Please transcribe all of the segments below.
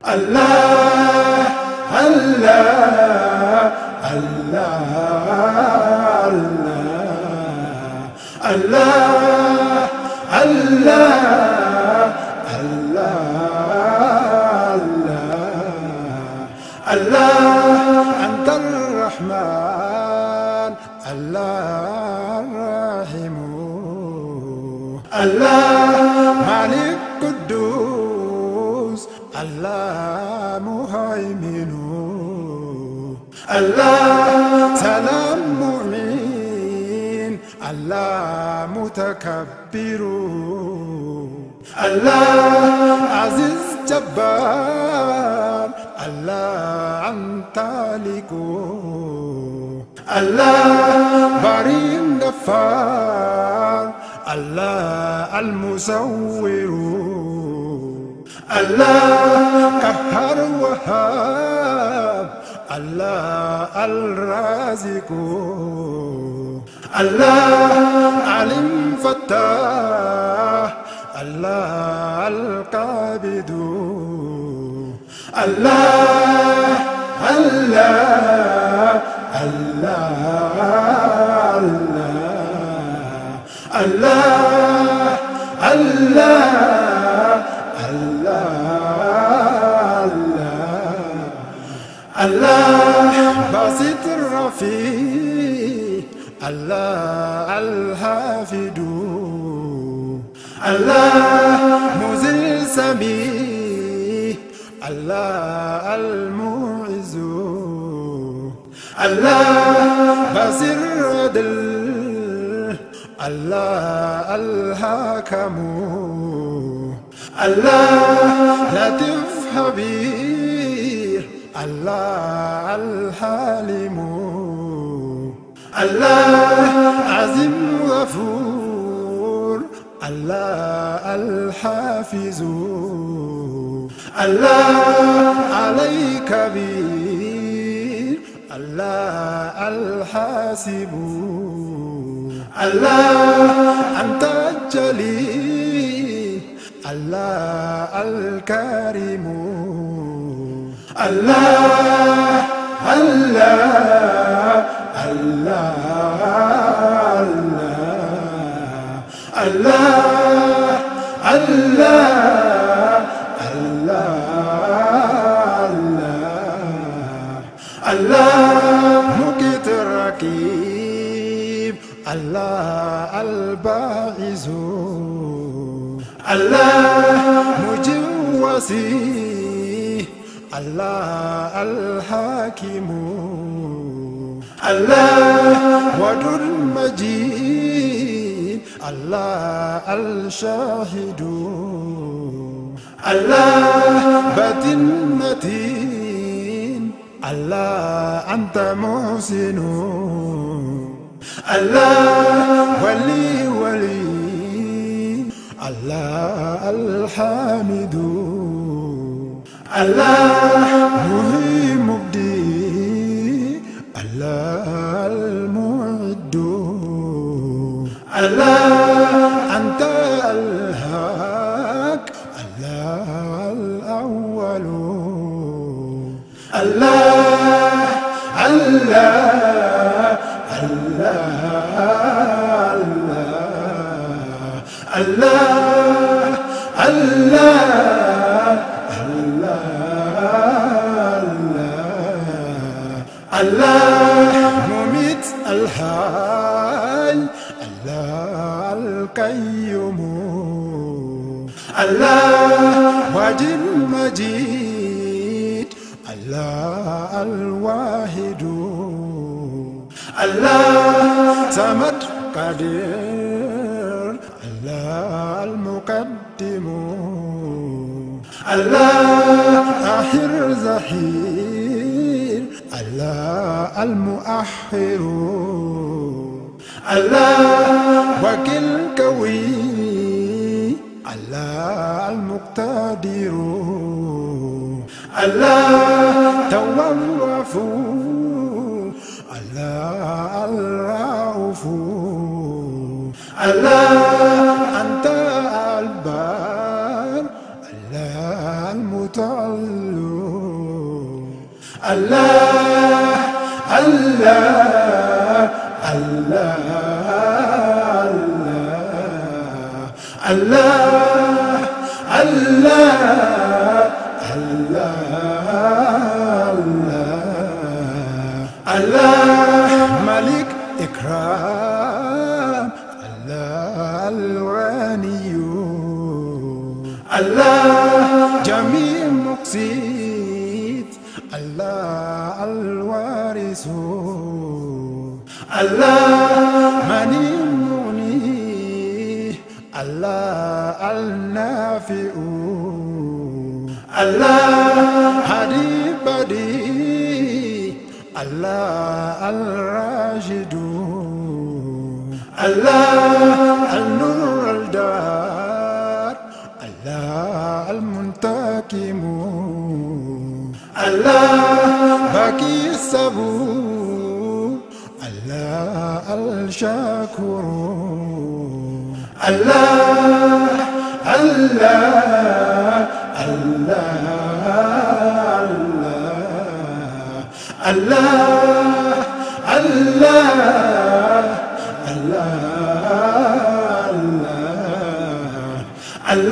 الله الله الله الله الله الله الله أنت الرحمن الله الرحيم الله مالك قدوس الله مهيمن الله سلام مؤمن الله متكبر الله عزيز جبار الله أنت لك الله بريء غفار الله المصور الله قهار وهاب الله الرازق الله عليم فتاح الله القابض الله الله الله الله الله الله باسط الرفيع الله الحافظ الله مذل سميع الله المعز الله بصير عدل الله الحكم الله لطيف خبير الله الحليم الله عظيم غفور الله الحافظ الله علي كبير الله الحاسب الله أنت الجليل الله الكريم الله الله الله الله الله الله مقيت الرقيب الله الباعث الله مجوسي الله الحاكم الله ودود مجيد الله الشاهد الله باطن متين الله أنت محسن الله ولي الله الحامد الله محيي مبدي الله المعد الله أنت الحق الله الأول الله الله الله الله الله الله مميت الحي الله القيوم الله واجد مجيد الله الواحد الله صمد قدير الله المقدم الله آخر زهير الله المؤخر الله وكل قوي الله المقتدر الله تواب الله الرؤوف الله أنت البار الله المتعال الله الله الله الله الله الله ملك إكرام الله الغني الله جميع مقسيط الله الوارث الله مني المغني الله النافع الله هادي بديع الله الراشد الله النور الدار الله المنتقم الله باقي الصبور الله الشاكر الله الله الله الله الله الله الله الله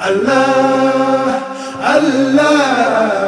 الله الله